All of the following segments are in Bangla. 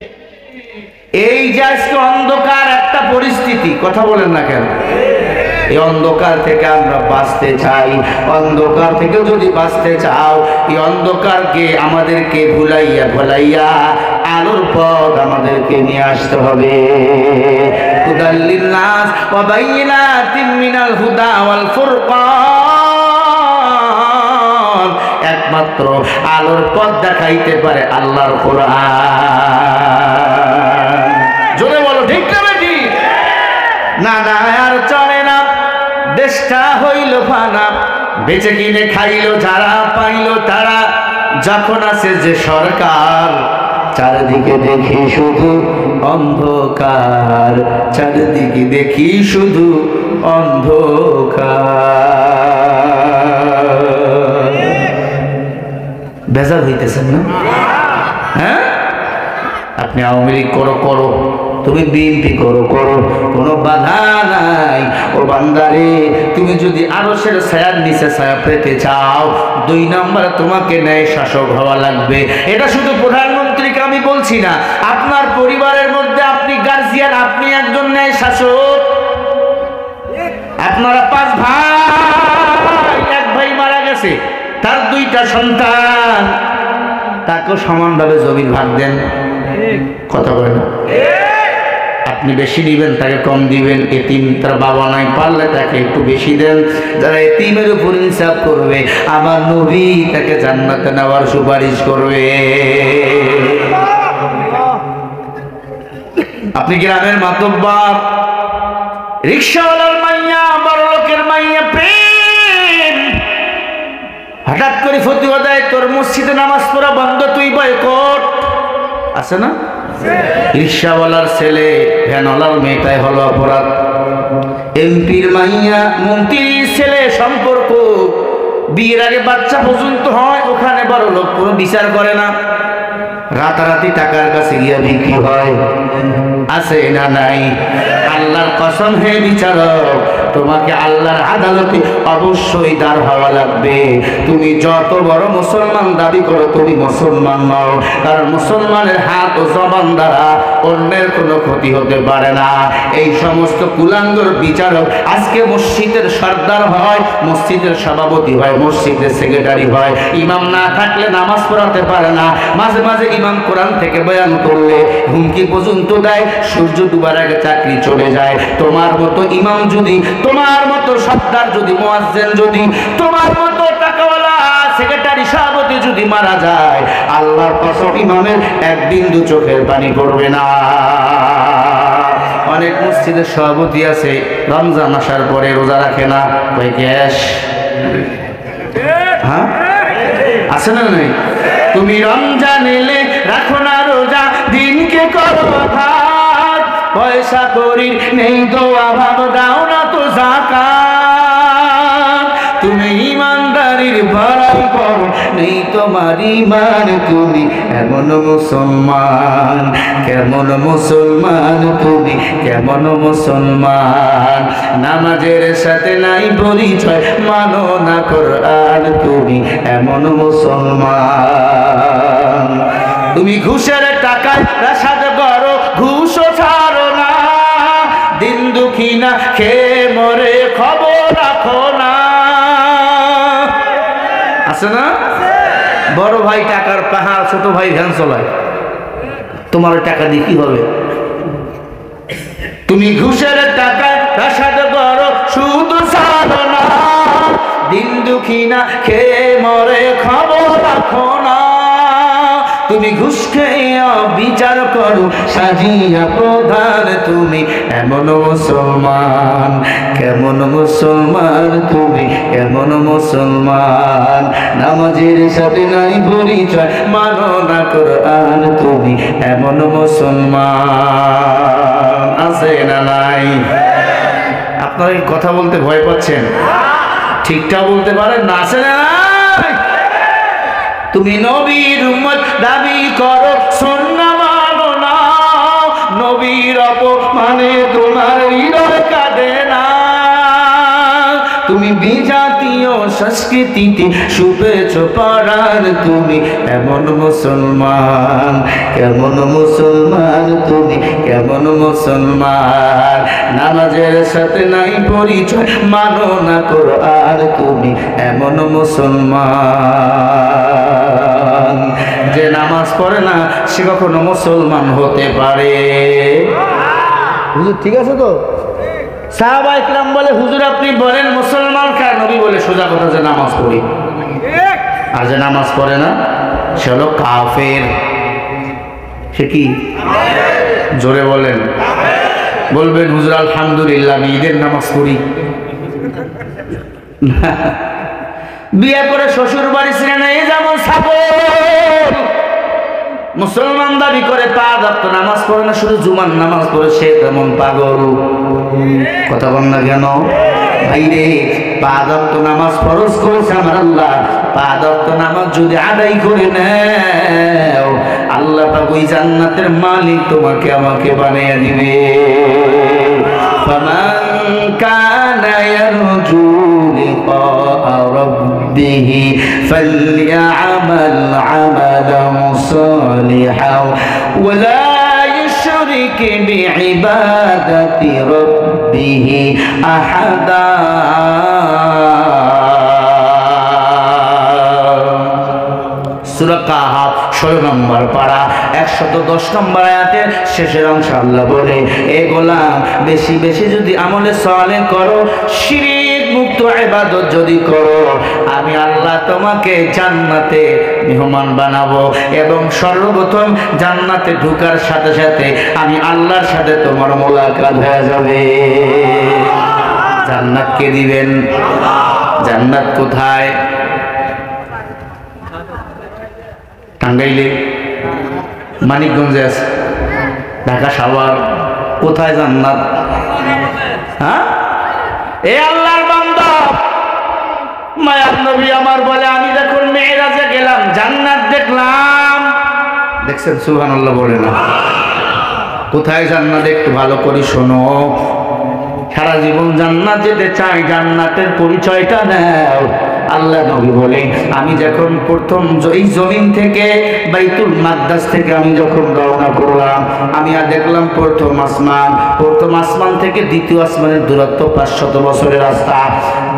এই যে আজকে অন্ধকার একটা পরিস্থিতি, কথা বলেন না কেন? এই অন্ধকার থেকে আমরা বাঁচতে চাই। অন্ধকার থেকে যদি বাঁচতে চাও, এই অন্ধকারকে আমাদেরকে ভুলাইয়া আলোর পথ আমাদেরকে নিয়ে আসতে হবে। হুদাল লিন্নাস ওয়া বাইয়িনাতিন মিনাল হুদা ওয়াল ফুরকান, একমাত্র আলোর পথ দেখাইতে পারে আল্লাহর কোরআন। জোরে বলো ঠিক না বেটি? না না আর চলে না, দেশটা হইল ফানা, বেঁচে কিনে খাইলো যারা, পাইলো তারা। যখন আছে যে সরকার, চারিদিকে দেখি শুধু অন্ধকার, চারিদিকে দেখি শুধু অন্ধকার। বেজার হইতেছেন না? হ্যাঁ, আপনি আওয়ামী লীগ করো, তুমি বিএনপি করো, কোনো বাধা নাই। ও বান্দারে, তুমি যদি আরশের ছায়ার নিচে ছায়া পেতে চাও, 2 নম্বরে তোমাকে ন্যায় শাসক হওয়া লাগবে। এটা শুধু প্রধানমন্ত্রীকে আমি বলছি না, আপনার পরিবারের মধ্যে আপনি গার্জিয়ান, আপনি একজন ন্যায় শাসক। আপনারা 5 ভাই, 1 ভাই মারা গেছে, তার 2টা সন্তান, তাকেও সমানভাবে জমির ভাগ দেন। কথা বলে না? আপনি বেশি দিবেন, তাকে কম দিবেন। এতিম, তার বাবা নাই, পারলে তাকে একটু বেশি দেন। যারা এতিমের উপর ইনসাফ করবে, আমার নবী তাকে জান্নাতে নেওয়ার সুপারিশ করবে। আপনি গ্রামের মাতব্বর, রিকশাওয়ালার মাইয়া, বড় লোকের মাইয়া, প্রেম হঠাৎ করে ফতুয়া দেয়, তোর মসজিদে নামাজ পড়া বন্ধ, তুই বয়কট। আছে না? রিকশাওয়ালার ছেলে, ভ্যানওয়ালার মেয়েটাই হলো অপরাধ। এমপির মাইয়া, মন্ত্রীর ছেলে, সম্পর্ক বিয়ের আগে বাচ্চা পর্যন্ত হয়, ওখানে বড় লোক কোনো বিচার করে না। রাতারাতি টাকার কাছে গিয়া বিক্রি হয়। আছে না নাই? আল্লাহর কসম, হে বিচারক, তোমাকে আল্লাহর আদালতে অবশ্যই দাঁড় হওয়া লাগবে। তুমি যত বড় মুসলমান দাবি করো, তুমি মুসলমান নও, কারণ মুসলমানের হাত ও জবান দ্বারা অন্যের কোনো ক্ষতি হতে পারে না। এই সমস্ত কুলাঙ্গর বিচারক আজকে মসজিদের সর্দার হয়, মসজিদের সভাপতি হয়, মসজিদের সেক্রেটারি হয়, ইমাম না থাকলে নামাজ পড়াতে পারে না। মাঝে মাঝে ইমাম কোরআন থেকে বয়ান করলে হুমকি পর্যন্ত দেয়, সূর্য ডুবার আগে চাকরি চলে যায়। তোমার মতো ইমাম যদি, তোমার মতো সর্দার যদি, মুয়াজ্জিন যদি, তোমার মতো টাকাওয়ালা সেক্রেটারি সভাপতি যদি মারা যায়, আল্লাহর কসম ইমামের 1 বিন্দু চোখের পানি পড়বে না। অনেক মসজিদের সভাপতি আছে, রমজান আসার পরে রোজা রাখে না, কই গ্যাস। হ্যাঁ, আছে না নাই? তুমি রমজান এলে রাখো না রোজা, দিনকে করো ভাত, পয়সা করি নেই তো অভাব, দাও না তো যাকাত। তুমি ইমানদারির বড়াই করো, নেই তোমার ঈমান, তুমি এমন মুসলমান, কেমন মুসলমান তুমি, কেমন মুসলমান। নামাজের সাথে নাই পরিচয়, মানো না কোরআন, তুমি এমন মুসলমান। তুমি ঘুষের টাকায় রাশাদ করো, ঘুষও ছাড়ো না, দিন দুঃখী না খেয়ে মরে খবর রাখো না। আছে না? বড় ভাই টাকার পাহাড়, ছোট ভাই ভ্যান চলায়, তোমার টাকা দিয়ে কি হবে? তুমি ঘুষের টাকায় রাশাদ করো, সুদ ছাড়ো না, দিন দুঃখী না খেয়ে মরে খবর রাখো না। তুমি ঘুষ খেয়ে বিচার করো, সাজিয়া প্রধান, তুমি এমন মুসলমান, কেমন মুসলমান তুমি, কেমন মুসলমান। নামাজের সাথে নাই পরিচয়, মানো না কোরআন, তুমি এমন মুসলমান। আছে না নাই? আপনারা কথা বলতে ভয় পাচ্ছেন, ঠিকঠাক বলতে পারেন না? আছে না নাই? তুমি নবীর উম্মত দাবি করো, সুন্নাহ মানো না, নবীর অপমানে তোমার হৃদয় কাঁদে না। তুমি বিজাতীয় সংস্কৃতিতে শুভেছ পরাণ তুমি এমন মুসলমান, কেমন মুসলমান তুমি, কেমন মুসলমান। নামাজের সাথে নাই পরিচয়, মানো না কোরআন তুমি এমন মুসলমান। যে নামাজ পড়ে না সে কখনো মুসলমান হতে পারে? হুজুর ঠিক আছে তো? সাহাবা ইকরাম বলে হুজুর আপনি বলেন মুসলমান কার? নবী বলে সোজা কথা, যে নামাজ পড়ি। আর যে নামাজ পড়ে না সে হলো কাফের। সে কি? জোরে বলেন। বলবেন হুজুর আলহামদুলিল্লাহ আমি ঈদের নামাজ পড়ি। বিয়ে করে শ্বশুর বাড়ি ছিলেন এই যেমন ছাগল, মুসলমান দাবি করে 5 ওয়াক্ত নামাজ পড়ে না, শুধু জুমার নামাজ পড়ে, সে তেমন পাগল। কথা বল না কেন ভাইরে? 5 ওয়াক্ত নামাজ ফরজ করেছে আমার আল্লাহ। 5 ওয়াক্ত নামাজ যদি আদায় করে নাও, আল্লাহ পাক ওই জান্নাতের মালিক তোমাকে আমাকে বানিয়ে দিবে। ফামান কানা ইয়ারজু লিকা রাব্বিহি ফালইআমাল আমালান সালিহান ওয়া লা يشرك بعبادة ربه أحدا। সূরা কাহাফ 16 নম্বর পারা 110 নম্বর আয়াতের শেষের অংশ আল্লাহ বলে, এ গোলাম বেশি বেশি যদি আমলে সালেহ করো, শিরক মুক্ত ইবাদত যদি করো, আমি আল্লাহ তোমাকে জান্নাতে মেহমান বানাবো এবং সর্বপ্রথম জান্নাতে ঢোকার সাথে সাথে আমি আল্লাহর সাথে তোমার মোলাকাত হয়ে যাবে। জান্নাত কে দিবেন? জান্নাত কোথায়? টাঙ্গাইলে, মানিকগঞ্জে আছে, ঢাকা সাভার, কোথায় জান্নাত? হ্যাঁ, এ আল্লাহর বান্দা, মায়ার নবী আমার বলে আমি যখন মেরাজে গেলাম জান্নাত দেখলাম। দেখছেন? সুবহানাল্লাহ বলে না? কোথায় জান্নাত একটু ভালো করে শোনো। সারা জীবন জান্নাত যেতে চাই, জান্নাতের পরিচয়টা নাও। আল্লাহ নবী বলে আমি যখন প্রথম এই জমিন থেকে বাইতুল মাকদাস থেকে আমি যখন রওনা করলাম, আমি আর দেখলাম প্রথম আসমান থেকে দ্বিতীয় আসমানের দূরত্ব 500 বছরের রাস্তা,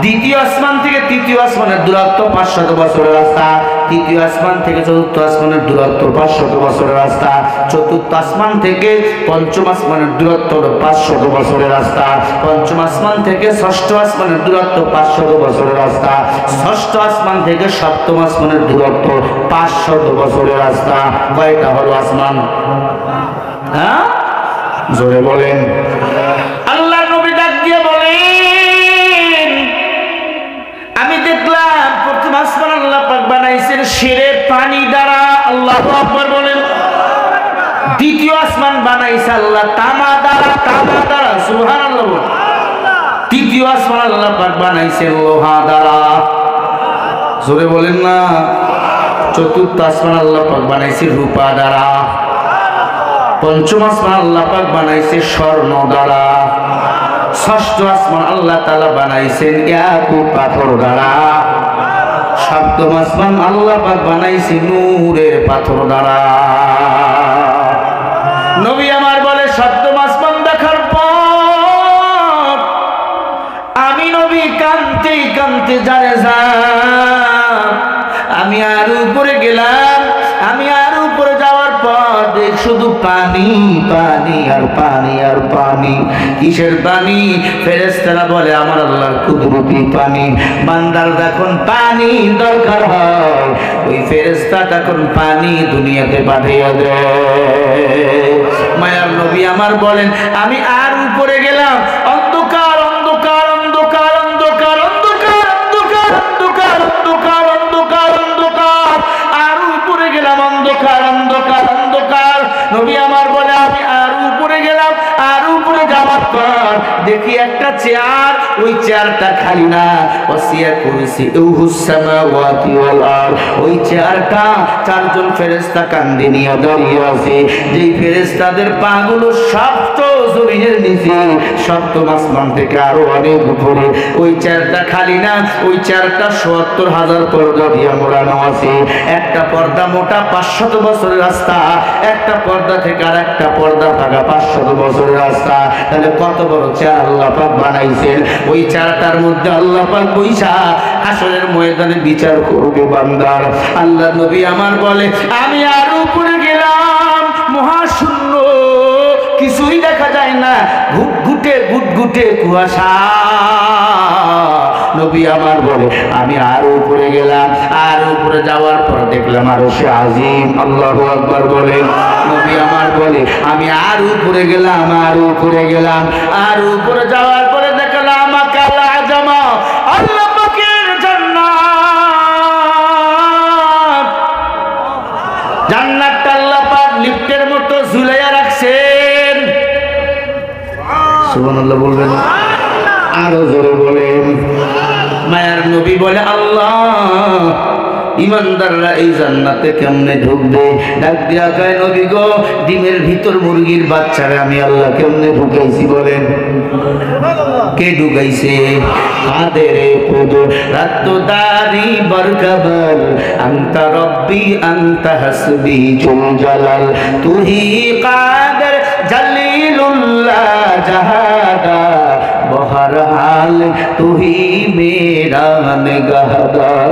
দ্বিতীয় আসমান থেকে তৃতীয় আসমানের দূরত্ব 500 বছরের রাস্তা, তৃতীয় আসমান থেকে চতুর্থ আসমানের দূরত্ব 500 বছরের রাস্তা, চতুর্থ আসমান থেকে পঞ্চম আসমানের দূরত্ব 500 বছরের রাস্তা, পঞ্চম আসমান থেকে ষষ্ঠ আসমানের দূরত্ব 500 বছরের রাস্তা, ষষ্ঠ আসমান থেকে সপ্তম আসমানের দূরত্ব 500 বছরের রাস্তা। কয়টা হলো আসমান? হ্যাঁ, জোরে বলেন। আল্লাহ নবী ডাক দিয়ে বলেন আমি দেখলাম প্রথম আসমান আল্লাহ পাক বানাইছেন শিরের পানি দ্বারা। আল্লাহু আকবার বলেন। দ্বিতীয় আসমান বানাইছে আল্লাহ তামা দ্বারা। সুবহানাল্লাহ। তৃতীয় আসমান আল্লাহ পাক বানাইছে লোহা দ্বারা। জোরে বলেন না। চতুর্থ আসমান আল্লাহ পাক বানাইছে রূপা দ্বারা। পঞ্চম আসমান আল্লাহ পাক বানাইছে স্বর্ণ দ্বারা। ষষ্ঠ আসমান আল্লাহ তাআলা বানাইছেন ইয়াকুত পাথর দ্বারা। সপ্তম আসমান আল্লাহ পাক বানাইছে নূরের পাথর দ্বারা। নবী আমার বলে সপ্তম আসমান দেখার পর আমি নবী কাঁদতে কাঁদতে জানে আমি আর উপরে গেলাম। আমি আর উপরে যাওয়ার পর দেখ শুধু পানি পানি আর পানি আর পানি। কিসের পানি? ফেরেশতারা বলে আমার আল্লাহর কুদরতি পানি। বান্দার যখন পানি দরকার হয় ওই ফেরেশতা তখন পানি দুনিয়াতে পাঠিয়ে দেয়। মায়ার নবী আমার বলেন আমি আর উপরে গেলাম, অন্ধকার অন্ধকার অন্ধকার অন্ধকার অন্ধকার অন্ধকার অন্ধকার অন্ধকার অন্ধকার অন্ধকার, আর উপরে গেলাম অন্ধকার অন্ধকার অন্ধকার। নবী আমার বলে আমি আর উপরে উপরে গেলাম, আর উপরে যাওয়ার পর দেখি একটা চেয়ার, ওই চেয়ারটা খালি না। ওয়াসিয়া কুরসিউহুস সামাওয়াতি ওয়াল আরদ, ওই চেয়ারটা চারজন ফেরেশতা কাঁধে নিয়ে দাঁড়িয়ে আছে। যেই ফেরেশতাদের পাগুলো সপ্ত জমিনের নিচে, সপ্তম আসমান থেকে আরো অনেক উপরে। ওই চেয়ারটা খালি না, ওই চেয়ারটা ৭০,০০০ পর্দা দিয়ে মোড়ানো আছে। একটা পর্দা মোটা ৫০০ বছরের রাস্তা, একটা পর্দা থেকে আর একটা পর্দা থাকা ৫০০ বছরের রাস্তা। তাহলে কত বড় চেয়ার আল্লাহ পাক বানাইছেন। ওই চেয়ারটার মধ্যে আল্লাহ পাক বইসা হাসরের ময়দানে বিচার করবে বান্দার। আল্লাহ নবী আমার বলে, আমি আর উপরে গেলাম, মহাশূন্য, কিছুই দেখা যায় না, ঘুটঘুটে কুয়াশা। নবী আমার বলে, আমি আরো উপরে গেলাম, আর উপরে যাওয়ার পর দেখলাম আরশে আজিম। আল্লাহু আকবার বলেন। নবী আমার বলে, আমি আর উপরে গেলাম, আর উপরে গেলাম, আর উপরে যাওয়ার পরে দেখলাম আকাল আজমা, আল্লাহ পাকের জান্নাত। জান্নাতটা আল্লাহ পাক লিফটের মতো ঝুলাইয়া রাখছেন। সুবহানাল্লাহ বলবেন, আরো জোরে বলেন। মায়ার নবী বলে, আল্লাহ, ইমানদাররা এই জান্নাতে কেমনে ঢুকবে? ডাক দিয়া কয়, নবী গো, ডিমের ভিতর মুরগির বাচ্চারে আমি আল্লাহ কেমনে ঢুকাইছি বলেন? কে ঢুকাইছে? কাদেরে কুদু রাত্তু দারি বরকবল, আনতা রব্বি আনতা হাসবি জুল জালাল, তুহি কাদের জলিলুল্লাহ জাহাদা, বহরহাল তুহি মেরা নিগাহদার।